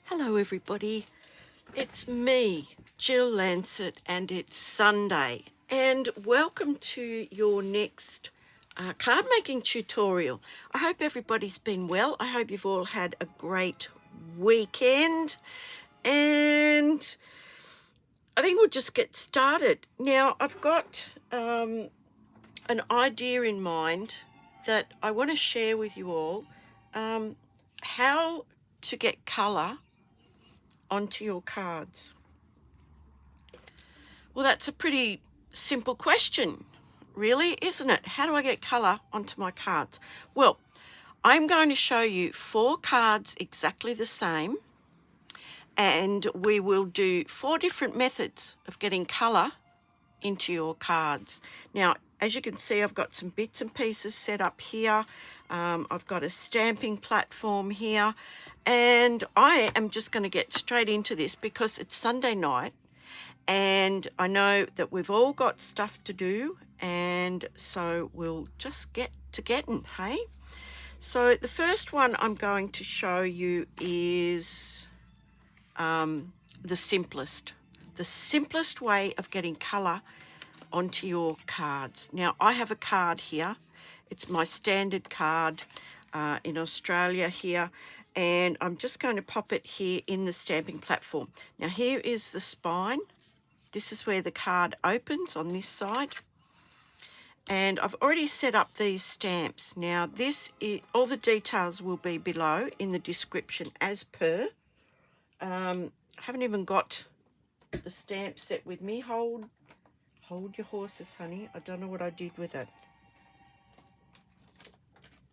Hello everybody, it's me, Jill Lancet, and it's Sunday, and welcome to your next card making tutorial. I hope everybody's been well. I hope you've all had a great weekend, and I think we'll just get started. Now I've got an idea in mind that I want to share with you all, how to get colour onto your cards. Well, that's a pretty simple question, really, isn't it? How do I get colour onto my cards? Well, I'm going to show you 4 cards exactly the same, and we will do 4 different methods of getting colour into your cards. Now, as you can see, I've got some bits and pieces set up here. I've got a stamping platform here, and I am just going to get straight into this because it's Sunday night and I know that we've all got stuff to do, and so we'll just get to getting, hey? So the first one I'm going to show you is the simplest way of getting colour onto your cards. Now, I have a card here. It's my standard card in Australia here, and I'm just going to pop it here in the stamping platform. Now, here is the spine. This is where the card opens on this side. And I've already set up these stamps. Now, all the details will be below in the description as per. I haven't even got the stamp set with me. Hold your horses, honey. I don't know what I did with it.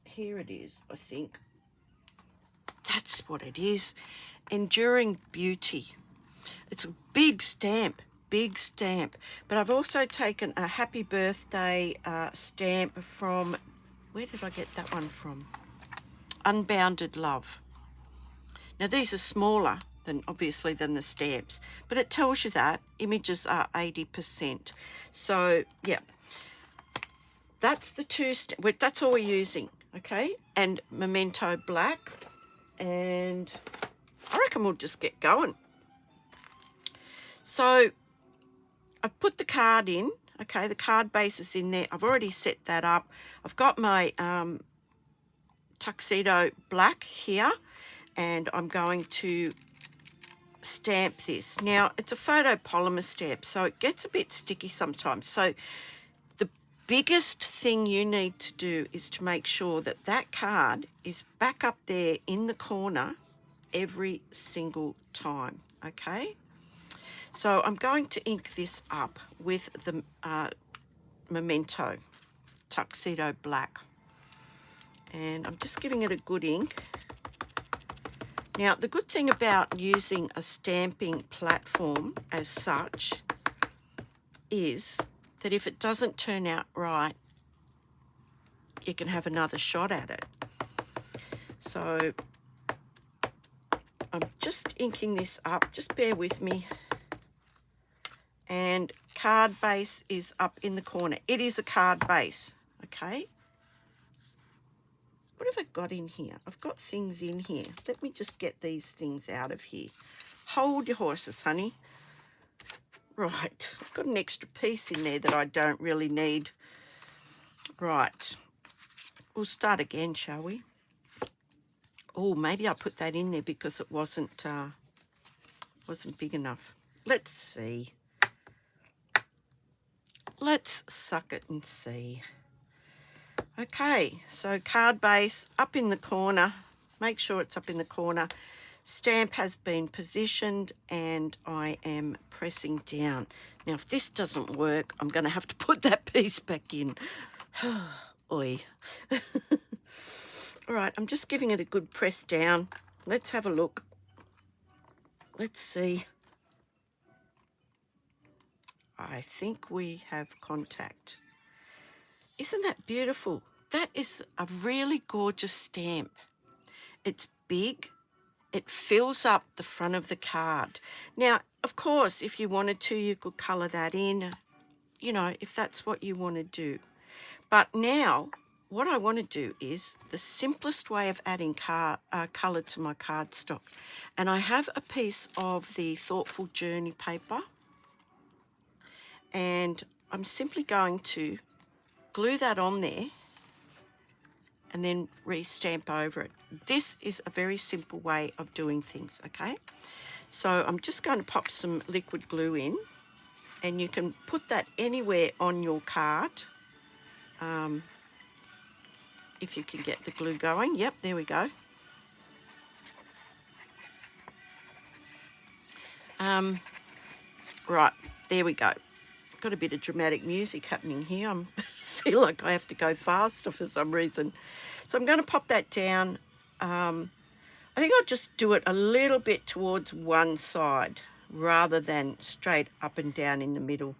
Here it is, I think. That's what it is. Enduring Beauty. It's a big stamp, but I've also taken a happy birthday stamp from, where did I get that one from? Unbounded Love. Now, these are smaller obviously than the stamps, but it tells you that images are 80%. So yeah, that's the two that's all we're using, okay? And Memento Black, and I reckon we'll just get going. So I've put the card in, okay? The card base is in there. I've already set that up. I've got my tuxedo black here, and I'm going to stamp this. Now, it's a photopolymer stamp, so it gets a bit sticky sometimes. So the biggest thing you need to do is to make sure that that card is back up there in the corner every single time, okay? So I'm going to ink this up with the Memento Tuxedo Black. And I'm just giving it a good ink. Now, the good thing about using a stamping platform as such is that if it doesn't turn out right, you can have another shot at it. So I'm just inking this up. Just bear with me. And card base is up in the corner. It is a card base, okay? What have I got in here? I've got things in here. Let me just get these things out of here. Hold your horses, honey. Right, I've got an extra piece in there that I don't really need. Right, we'll start again, shall we? Oh, maybe I put that in there because it wasn't big enough. Let's see. Let's suck it and see. Okay, so card base up in the corner. Make sure it's up in the corner. Stamp has been positioned, and I am pressing down. Now, if this doesn't work, I'm going to have to put that piece back in. Oi. All right, I'm just giving it a good press down. Let's have a look. Let's see. I think we have contact. Isn't that beautiful? That is a really gorgeous stamp. It's big. It fills up the front of the card. Now, of course, if you wanted to, you could colour that in, you know, if that's what you want to do. But now what I want to do is the simplest way of adding colour to my cardstock. And I have a piece of the Thoughtful Journey paper, and I'm simply going to glue that on there and then re-stamp over it. This is a very simple way of doing things, okay? So I'm just going to pop some liquid glue in, and you can put that anywhere on your card. If you can get the glue going. Yep, there we go. Right, there we go. Got a bit of dramatic music happening here. I feel like I have to go faster for some reason. So I'm going to pop that down. I think I'll just do it a little bit towards one side rather than straight up and down in the middle.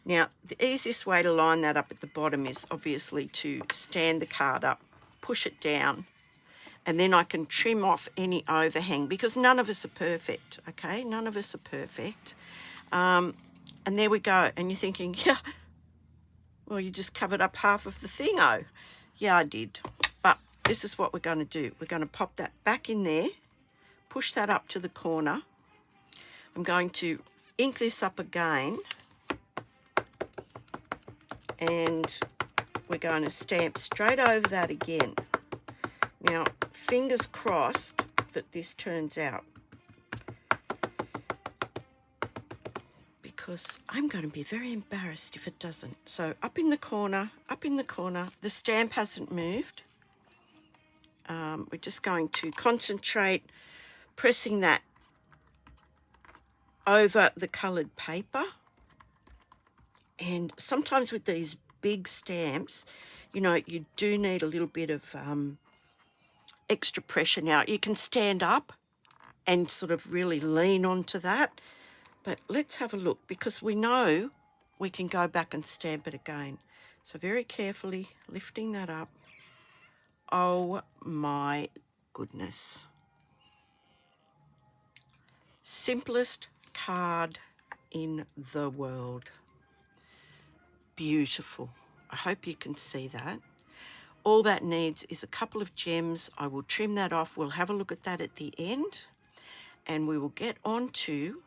Now, the easiest way to line that up at the bottom is obviously to stand the card up, push it down, and then I can trim off any overhang, because none of us are perfect, okay? None of us are perfect. And there we go. And you're thinking, yeah, well, you just covered up half of the thing. Oh, yeah, I did. But this is what we're going to do. We're going to pop that back in there, push that up to the corner. I'm going to ink this up again, and we're going to stamp straight over that again. Now, fingers crossed that this turns out, because I'm going to be very embarrassed if it doesn't. So up in the corner, the stamp hasn't moved. We're just going to concentrate pressing that over the coloured paper. And sometimes with these big stamps, you know, you do need a little bit of extra pressure. Now, you can stand up and sort of really lean onto that. But let's have a look, because we know we can go back and stamp it again. So very carefully lifting that up. Oh my goodness. Simplest card in the world. Beautiful. I hope you can see that. All that needs is a couple of gems. I will trim that off. We'll have a look at that at the end, and we will get on to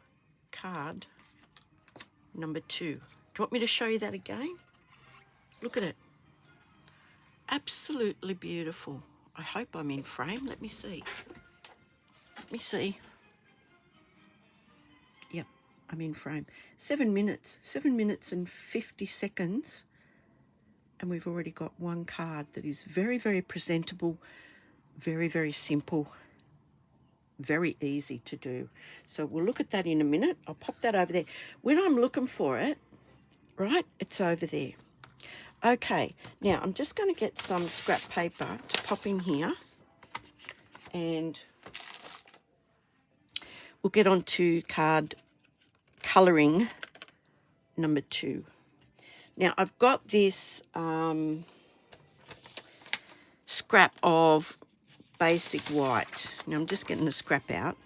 card number 2. Do you want me to show you that again? Look at it. Absolutely beautiful. I hope I'm in frame. Let me see. Let me see. Yep, I'm in frame. 7 minutes. 7 minutes and 50 seconds. And we've already got one card that is very, very presentable, very, very simple, very easy to do. So we'll look at that in a minute. I'll pop that over there. When I'm looking for it, right, it's over there. Okay, now I'm just going to get some scrap paper to pop in here, and we'll get on to card colouring number 2. Now, I've got this scrap of basic white. Now, I'm just getting the scrap out.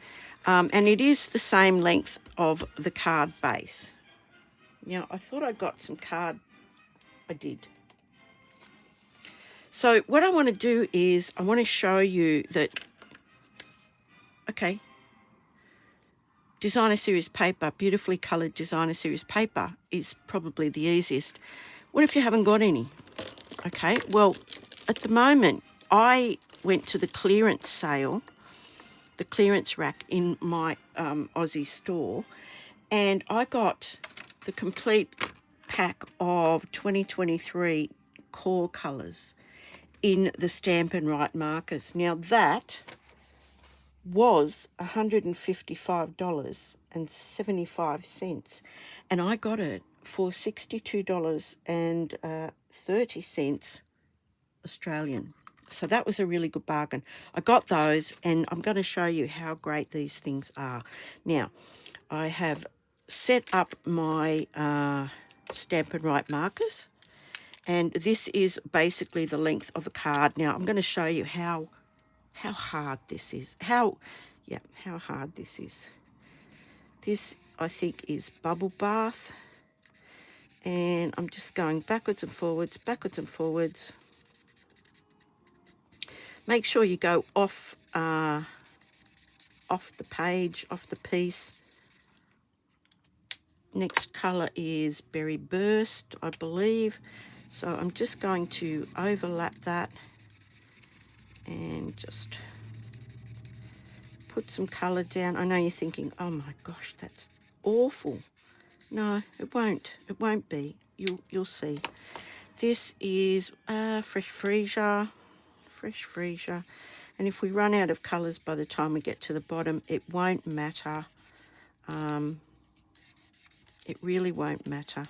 And it is the same length of the card base. Now, I thought I got some card. I did. So what I want to do is I want to show you that, okay, designer series paper, beautifully coloured designer series paper is probably the easiest. What if you haven't got any? Okay, well, at the moment, I went to the clearance sale, the clearance rack in my Aussie store, and I got the complete pack of 2023 core colours in the Stampin' Right markers. Now that was $155.75, and I got it for $62.30 Australian. So that was a really good bargain. I got those, and I'm going to show you how great these things are. Now, I have set up my Stampin' Right markers, and this is basically the length of a card. Now, I'm going to show you how hard this is. How hard this is. This, I think, is Bubble Bath. And I'm just going backwards and forwards, Make sure you go off the page, off the piece. Next colour is Berry Burst, I believe. So I'm just going to overlap that and just put some colour down. I know you're thinking, oh my gosh, that's awful. No, it won't. It won't be. You'll see. This is Fresh Freesia. Fresh Freesia. And if we run out of colours by the time we get to the bottom, it won't matter. It really won't matter.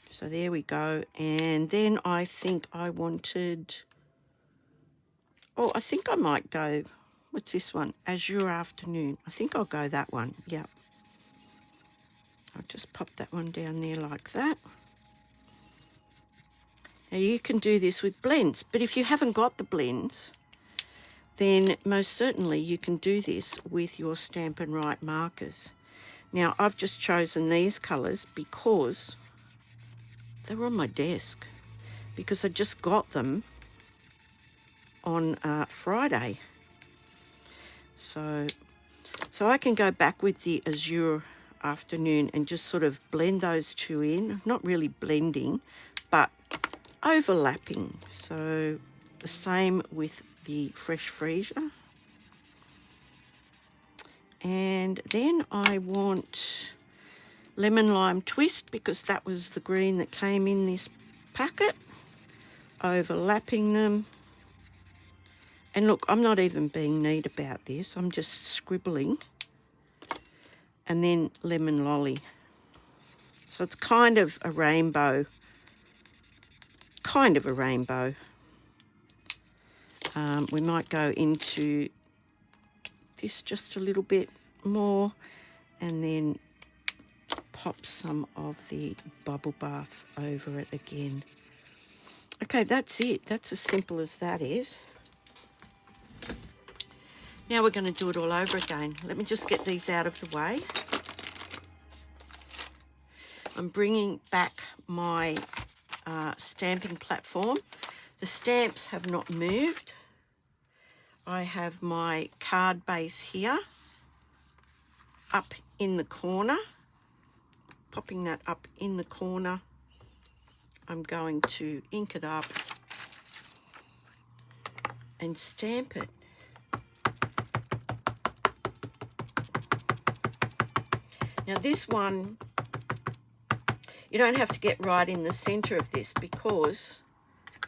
So there we go. And then I think I wanted... Oh, I think I might go... What's this one? Azure Afternoon. I think I'll go that one. Yeah. I'll just pop that one down there like that. Now you can do this with blends, but if you haven't got the blends, then most certainly you can do this with your Stampin' Write markers. Now I've just chosen these colours because they were on my desk, because I just got them on Friday. So I can go back with the Azure Afternoon and just sort of blend those two in. Not really blending, but overlapping. So the same with the Fresh Freesia. And then I want Lemon Lime Twist, because that was the green that came in this packet. Overlapping them. And look, I'm not even being neat about this. I'm just scribbling. And then Lemon Lolly. So it's kind of a rainbow. Kind of a rainbow. We might go into this just a little bit more and then pop some of the bubble bath over it again. Okay, that's it. That's as simple as that is. Now we're going to do it all over again. Let me just get these out of the way. I'm bringing back my stamping platform. The stamps have not moved. I have my card base here up in the corner. Popping that up in the corner. I'm going to ink it up and stamp it. Now this one, you don't have to get right in the center of this because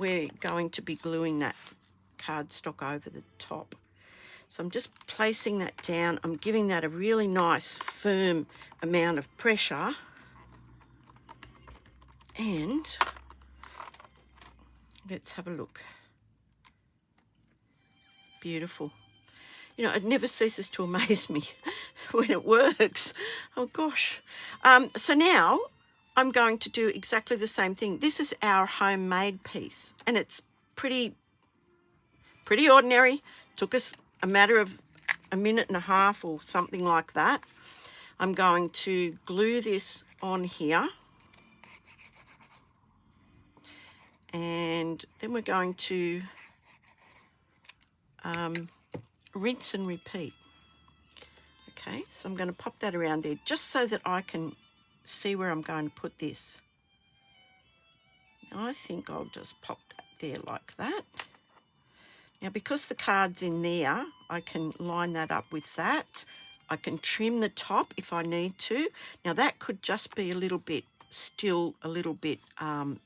we're going to be gluing that cardstock over the top. So I'm just placing that down. I'm giving that a really nice firm amount of pressure. And let's have a look. Beautiful. You know, it never ceases to amaze me when it works. Oh, gosh. So now I'm going to do exactly the same thing. This is our homemade piece, and it's pretty ordinary. Took us a matter of a minute and a half or something like that. I'm going to glue this on here. And then we're going to rinse and repeat. Okay, so I'm going to pop that around there just so that I can see where I'm going to put this. Now I think I'll just pop that there like that. Now because the card's in there, I can line that up with that. I can trim the top if I need to. Now that could just be a little bit, still a little bit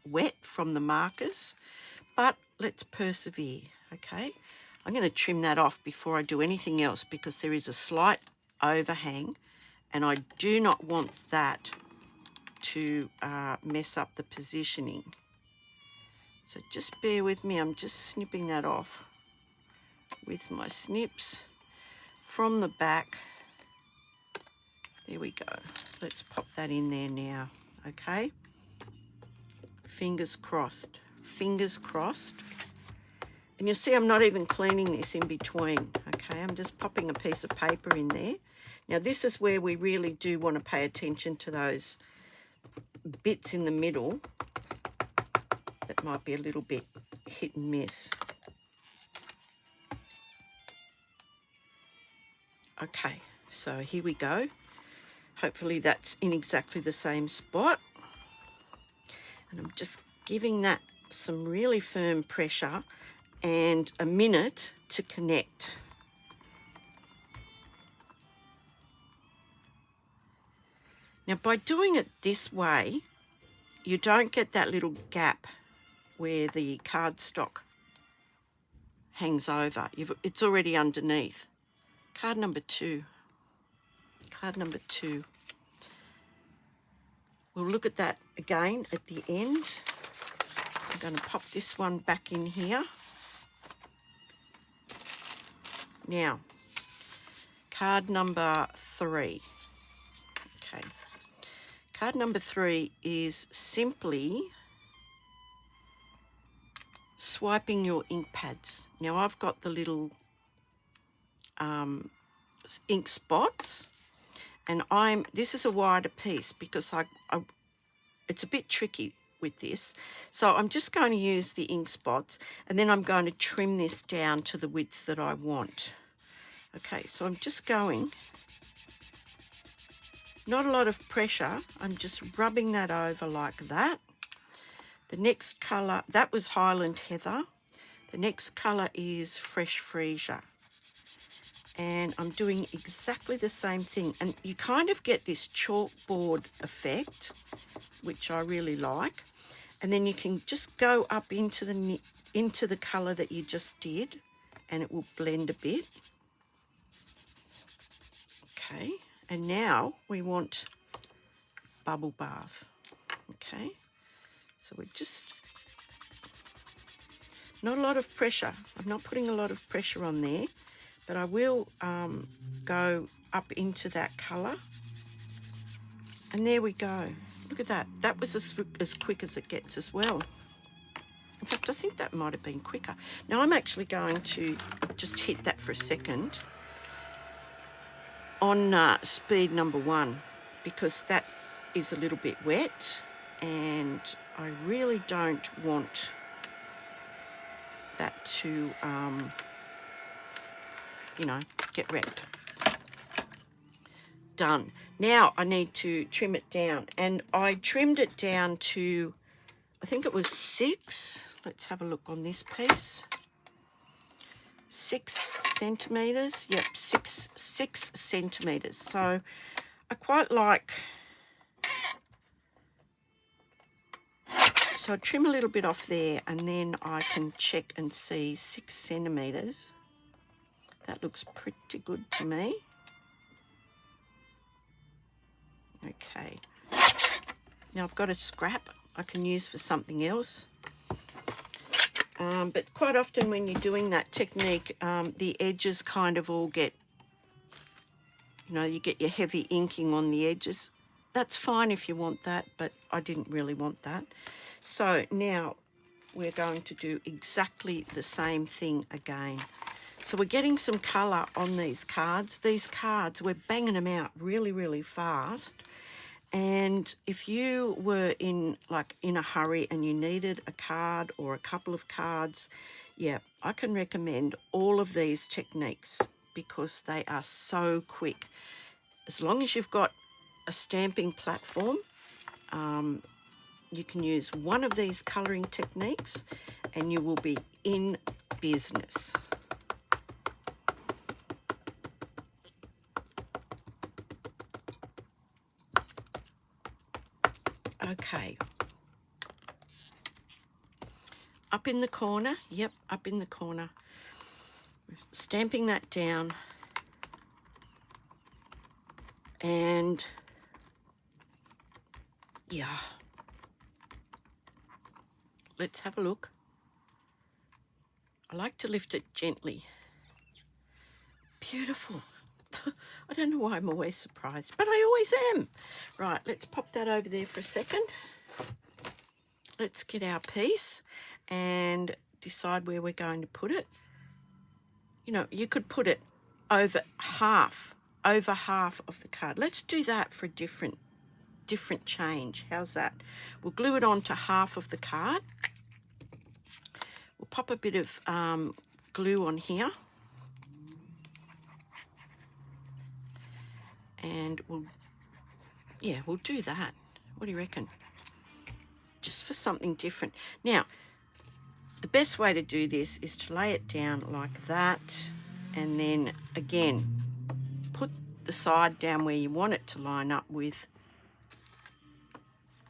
wet from the markers, but let's persevere. Okay, I'm going to trim that off before I do anything else because there is a slight overhang and I do not want that to mess up the positioning. So just bear with me. I'm just snipping that off with my snips from the back. There we go. Let's pop that in there now. Okay, fingers crossed, fingers crossed. And you'll see I'm not even cleaning this in between. Okay, I'm just popping a piece of paper in there. Now this is where we really do want to pay attention to those bits in the middle that might be a little bit hit and miss. Okay, so here we go. Hopefully that's in exactly the same spot. And I'm just giving that some really firm pressure and a minute to connect. Now, by doing it this way, you don't get that little gap where the cardstock hangs over. It's already underneath. Card number 2. Card number 2. We'll look at that again at the end. I'm going to pop this one back in here. Now, card number 3. Okay. Card number 3 is simply swiping your ink pads. Now, I've got the little ink spots, and this is a wider piece because it's a bit tricky with this. So I'm just going to use the ink spots, and then I'm going to trim this down to the width that I want. Okay, so I'm just going, not a lot of pressure, I'm just rubbing that over like that. The next colour, that was Highland Heather. The next colour is Fresh Freesia. And I'm doing exactly the same thing. And you kind of get this chalkboard effect, which I really like. And then you can just go up into the colour that you just did, and it will blend a bit. Okay, and now we want bubble bath. Okay, so we're just, not a lot of pressure. I'm not putting a lot of pressure on there, but I will go up into that colour. And there we go. Look at that. That was as quick as it gets as well. In fact, I think that might have been quicker. Now I'm actually going to just hit that for a second on speed number 1, because that is a little bit wet and I really don't want that to, get wrecked. Done. Now I need to trim it down, and I trimmed it down to, I think it was 6. Let's have a look on this piece. 6 centimetres. Yep, 6 centimetres. So I quite like, so I trim a little bit off there, and then I can check and see 6 centimetres. That looks pretty good to me. Okay. Now I've got a scrap I can use for something else. But quite often when you're doing that technique, the edges kind of all get, you get your heavy inking on the edges. That's fine if you want that, but I didn't really want that. So now we're going to do exactly the same thing again. So we're getting some colour on these cards. These cards, we're banging them out really, really fast. And if you were in a hurry and you needed a card or a couple of cards, yeah, I can recommend all of these techniques because they are so quick. As long as you've got a stamping platform, you can use one of these colouring techniques and you will be in business. Okay, up in the corner, yep, up in the corner, stamping that down, and yeah, let's have a look. I like to lift it gently. Beautiful. I don't know why I'm always surprised, but I always am. Right, let's pop that over there for a second. Let's get our piece and decide where we're going to put it. You could put it over half of the card. Let's do that for a different change. How's that? We'll glue it onto half of the card. We'll pop a bit of glue on here. And we'll do that. What do you reckon? Just for something different. Now, the best way to do this is to lay it down like that, and then again, put the side down where you want it to line up with,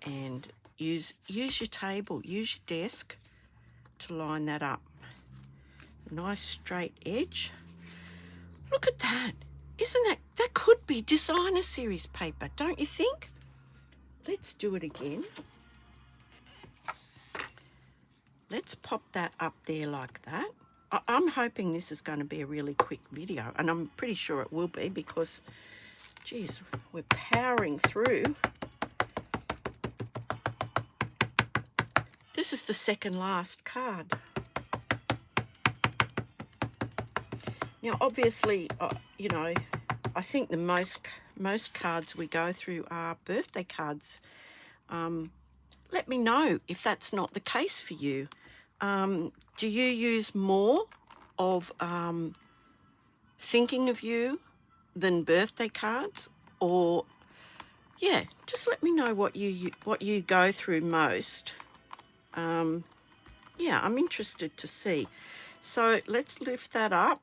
and use your table, use your desk to line that up. A nice straight edge. Look at that. Isn't that could be designer series paper, don't you think? Let's do it again. Let's pop that up there like that. I'm hoping this is going to be a really quick video, and I'm pretty sure it will be because, geez, we're powering through. This is the second last card. Now, obviously, you know, I think the most cards we go through are birthday cards. Let me know if that's not the case for you. Do you use more of thinking of you than birthday cards? Or, yeah, just let me know what you go through most. Yeah, I'm interested to see. So let's lift that up.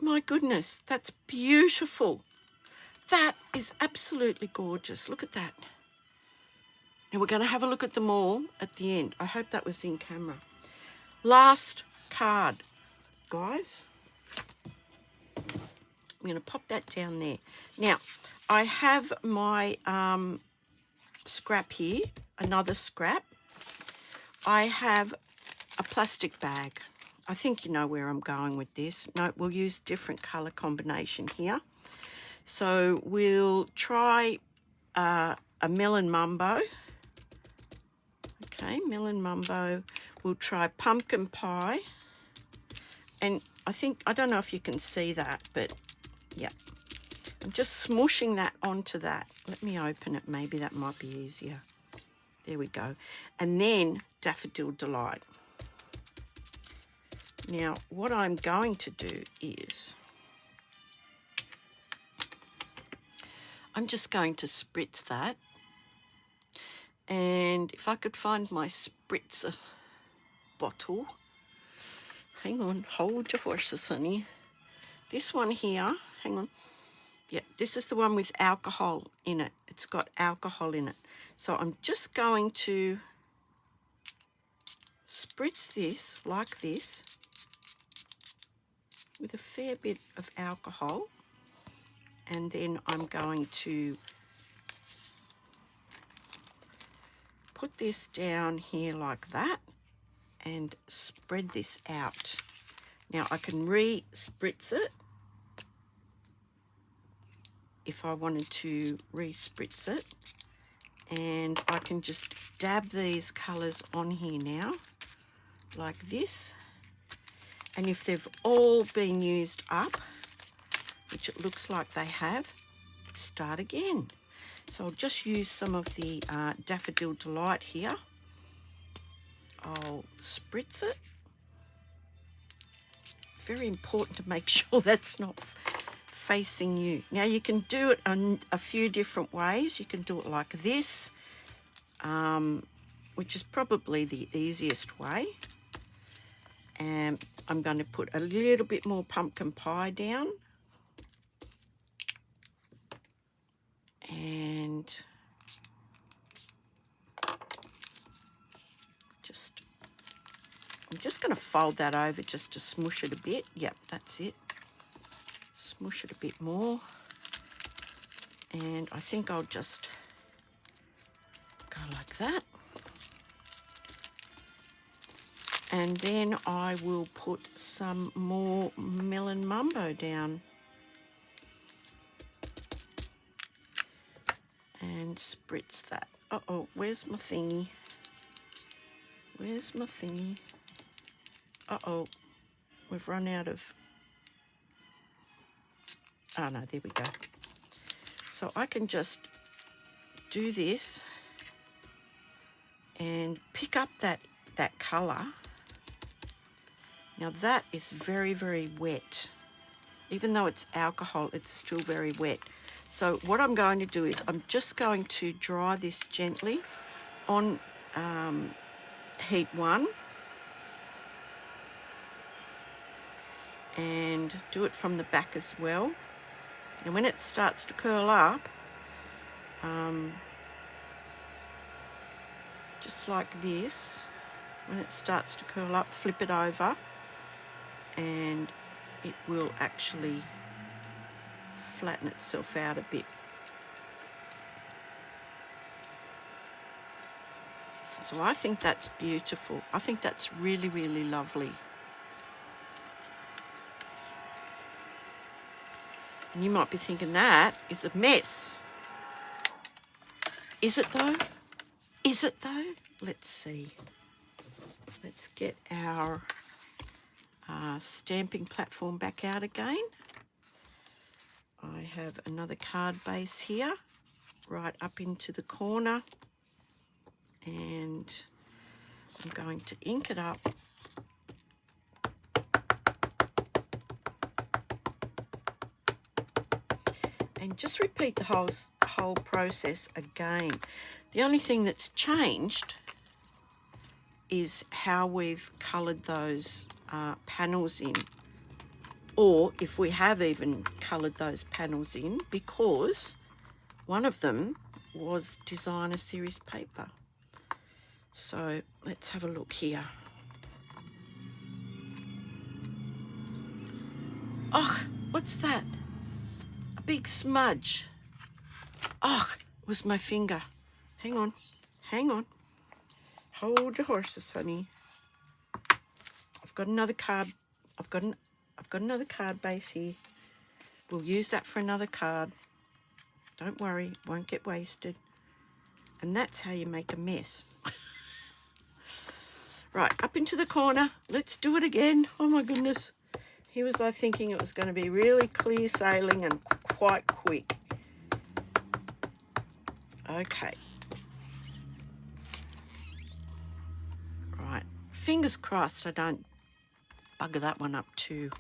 My goodness, that's beautiful. That is absolutely gorgeous. Look at that. Now we're going to have a look at them all at the end. I hope that was in camera. Last card, guys. I'm going to pop that down there. Now, I have my scrap here, another scrap. I have a plastic bag. I think you know where I'm going with this. No, we'll use different colour combination here. So we'll try a melon mumbo. Okay, melon mumbo. We'll try pumpkin pie. And I don't know if you can see that, but yeah. I'm just smooshing that onto that. Let me open it. Maybe that might be easier. There we go. And then Daffodil Delight. Now, what I'm going to do is I'm just going to spritz that. And if I could find my spritzer bottle. Hang on, hold your horses, honey. This one here, hang on. Yeah, this is the one with alcohol in it. It's got alcohol in it. So I'm just going to spritz this like this with a fair bit of alcohol, and then I'm going to put this down here like that and spread this out. Now I can re-spritz it if I wanted to re-spritz it, and I can just dab these colours on here now like this. And if they've all been used up, which it looks like they have, start again. So I'll just use some of the Daffodil Delight here. I'll spritz it. Very important to make sure that's not facing you. Now you can do it in a few different ways. You can do it like this, which is probably the easiest way. And I'm going to put a little bit more pumpkin pie down. And I'm just going to fold that over just to smoosh it a bit. Yep, that's it. Smoosh it a bit more. And I think I'll just go like that. And then I will put some more melon mumbo down. And spritz that. Uh-oh, where's my thingy? Where's my thingy? Uh-oh, we've run out of... Oh, no, there we go. So I can just do this and pick up that colour. Now that is very, very wet. Even though it's alcohol, it's still very wet. So what I'm going to do is I'm just going to dry this gently on heat 1 and do it from the back as well. And when it starts to curl up, just like this, when it starts to curl up, flip it over and it will actually flatten itself out a bit. So I think that's beautiful. I think that's really, really lovely. And you might be thinking that is a mess. Is it though? Is it though? Let's see. Let's get our stamping platform back out again. I have another card base here, right up into the corner, and I'm going to ink it up. And just repeat the whole process again. The only thing that's changed is how we've coloured those panels in, or if we have even coloured those panels in, because one of them was designer series paper. So let's have a look here. Oh, what's that? A big smudge. Oh, it was my finger. Hang on, hang on. Hold your horses, honey. I've got another card. I've got another card base here. We'll use that for another card. Don't worry, it won't get wasted. And that's how you make a mess. Right, up into the corner. Let's do it again. Oh my goodness. Here was I thinking it was going to be really clear sailing and quite quick. Okay. Right, fingers crossed I don't bugger that one up too.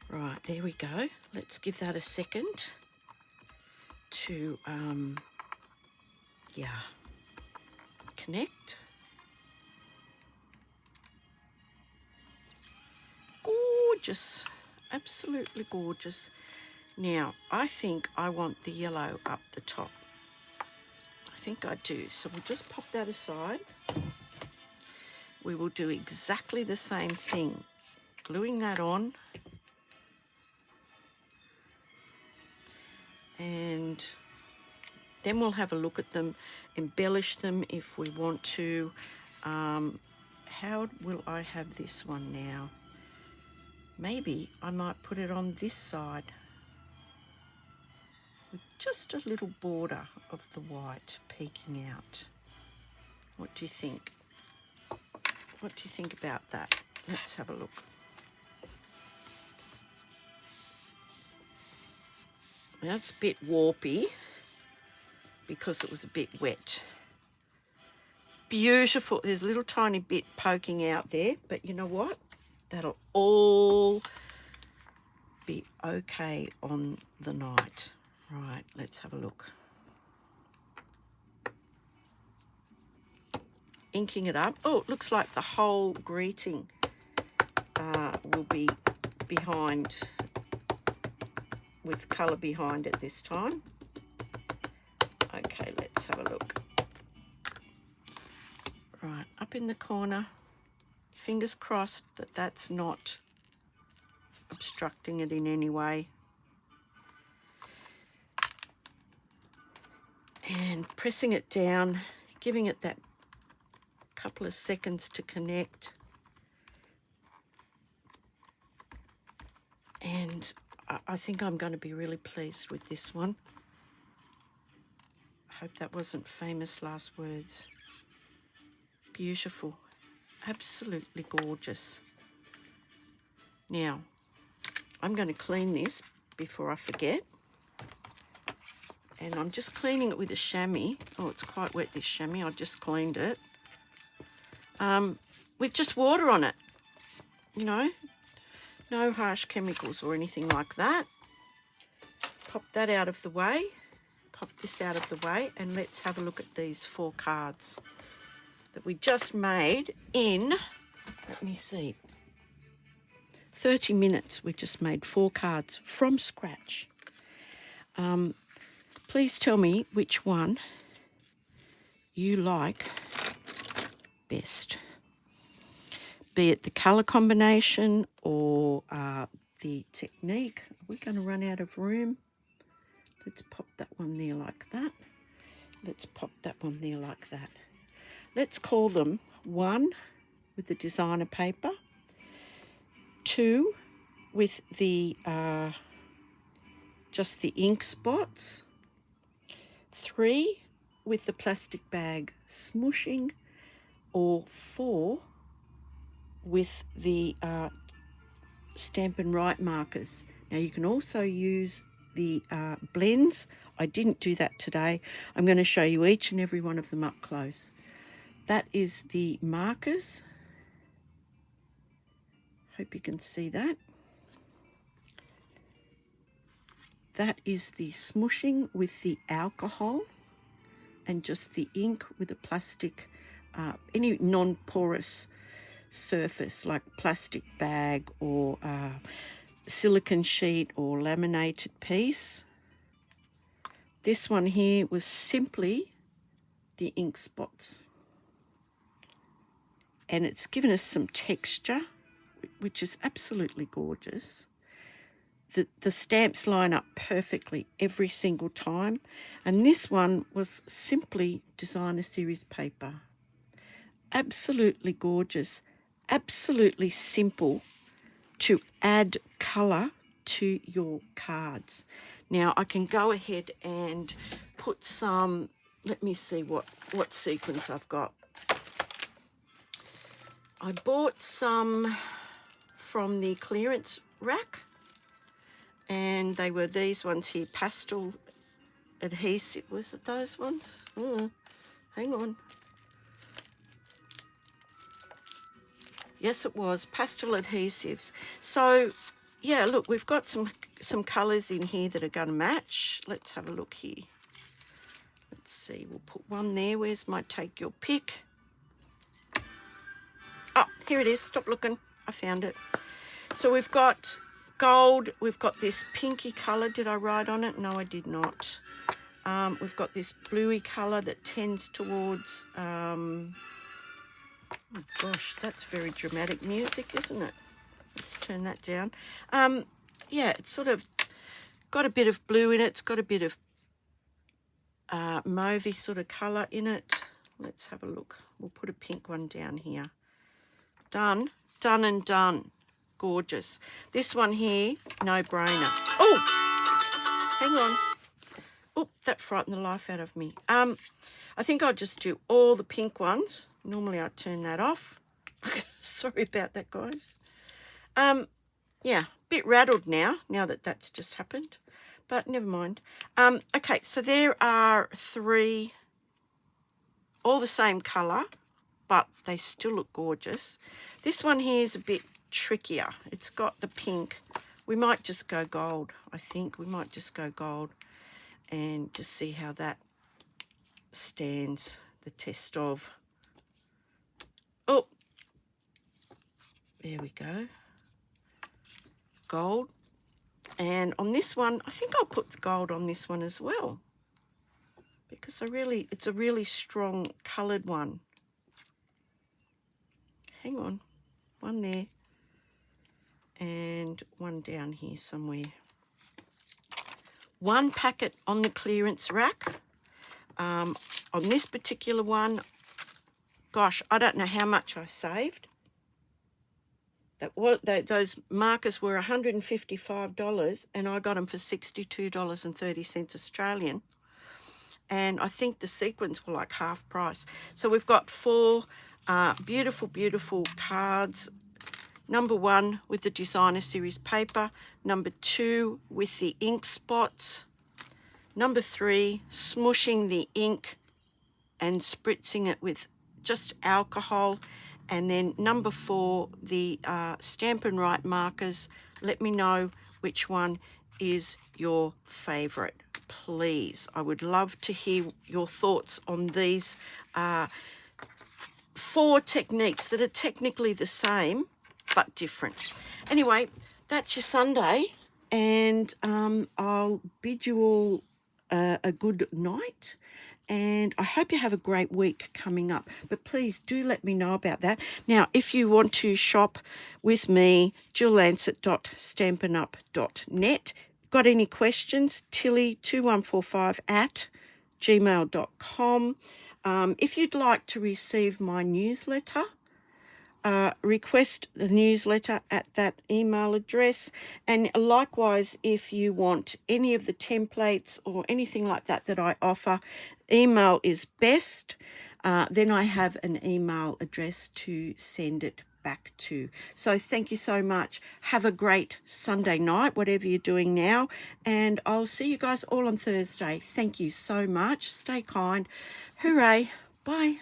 Right, there we go. Let's give that a second to, connect. Gorgeous, absolutely gorgeous. Now, I think I want the yellow up the top. I think I do. So we'll just pop that aside. We will do exactly the same thing, gluing that on. And then we'll have a look at them, embellish them if we want to. How will I have this one now? Maybe I might put it on this side with just a little border of the white peeking out. What do you think? What do you think about that? Let's have a look. Now it's a bit warpy because it was a bit wet. Beautiful. There's a little tiny bit poking out there, but you know what? That'll all be okay on the night. Right, let's have a look. Inking it up. Oh, it looks like the whole greeting will be behind, with colour behind it this time. Okay, let's have a look. Right, up in the corner. Fingers crossed that that's not obstructing it in any way. And pressing it down, giving it that couple of seconds to connect. And I think I'm going to be really pleased with this one. I hope that wasn't famous last words. Beautiful. Absolutely gorgeous. Now, I'm going to clean this before I forget. And I'm just cleaning it with a chamois. Oh, it's quite wet, this chamois. I just cleaned it. with just water on it, you know, no harsh chemicals or anything like that. Pop that out of the way, pop this out of the way, and let's have a look at these 4 cards that we just made in, let me see, 30 minutes. We just made 4 cards from scratch. Please tell me which one you like best, be it the colour combination or the technique. Are we going to run out of room? Let's pop that one there like that. Let's pop that one there like that. Let's call them 1 with the designer paper, 2 with the just the ink spots, 3 with the plastic bag smooshing, or 4 with the Stampin' Right markers. Now you can also use the blends. I didn't do that today. I'm going to show you each and every one of them up close. That is the markers. Hope you can see that. That is the smooshing with the alcohol and just the ink with a plastic, any non-porous surface like plastic bag or silicone sheet or laminated piece. This one here was simply the ink spots, and it's given us some texture, which is absolutely gorgeous. The stamps line up perfectly every single time, and this one was simply designer series paper. Absolutely gorgeous, absolutely simple to add colour to your cards. Now I can go ahead and put some, let me see what sequins I've got. I bought some from the clearance rack, and they were these ones here, pastel adhesive. Was it those ones? Hang on. Yes, it was pastel adhesives. So yeah, look, we've got some colours in here that are going to match. Let's have a look here. Let's see, we'll put one there. Where's my take your pick? Oh, here it is. Stop looking. I found it. So we've got gold. We've got this pinky colour. Did I write on it? No, I did not. We've got this bluey colour that tends towards... oh gosh, that's very dramatic music, isn't it? Let's turn that down. Yeah, it's sort of got a bit of blue in it. It's got a bit of mauvey sort of colour in it. Let's have a look. We'll put a pink one down here. Done, done and done. Gorgeous. This one here, no brainer. Oh, hang on. Oh, that frightened the life out of me. I think I'll just do all the pink ones. Normally I turn that off. Sorry about that, guys. Yeah, a bit rattled now that that's just happened, but never mind. Okay, so there are 3, all the same colour, but they still look gorgeous. This one here is a bit trickier. It's got the pink. We might just go gold. I think we might just go gold and just see how that stands the test of. Oh, there we go. Gold. And on this one, I think I'll put the gold on this one as well, because it's a really strong coloured one. Hang on, one there and one down here somewhere. 1 packet on the clearance rack. On this particular one, gosh, I don't know how much I saved. Those markers were $155 and I got them for $62.30 Australian. And I think the sequins were like half price. So we've got 4 beautiful, beautiful cards. Number 1 with the designer series paper. Number 2 with the ink spots. Number 3, smooshing the ink and spritzing it with just alcohol. And then number 4, the Stampin' Right markers. Let me know which one is your favourite, please. I would love to hear your thoughts on these 4 techniques that are technically the same but different. Anyway, that's your Sunday, and I'll bid you all a good night, and I hope you have a great week coming up. But please do let me know about that. Now, if you want to shop with me, jilllancet.stampinup.net. Got any questions? tilly2145@gmail.com. If you'd like to receive my newsletter, request the newsletter at that email address. And likewise, if you want any of the templates or anything like that that I offer, email is best. Then I have an email address to send it back to. So thank you so much. Have a great Sunday night, whatever you're doing now, and I'll see you guys all on Thursday. Thank you so much. Stay kind. Hooray. Bye.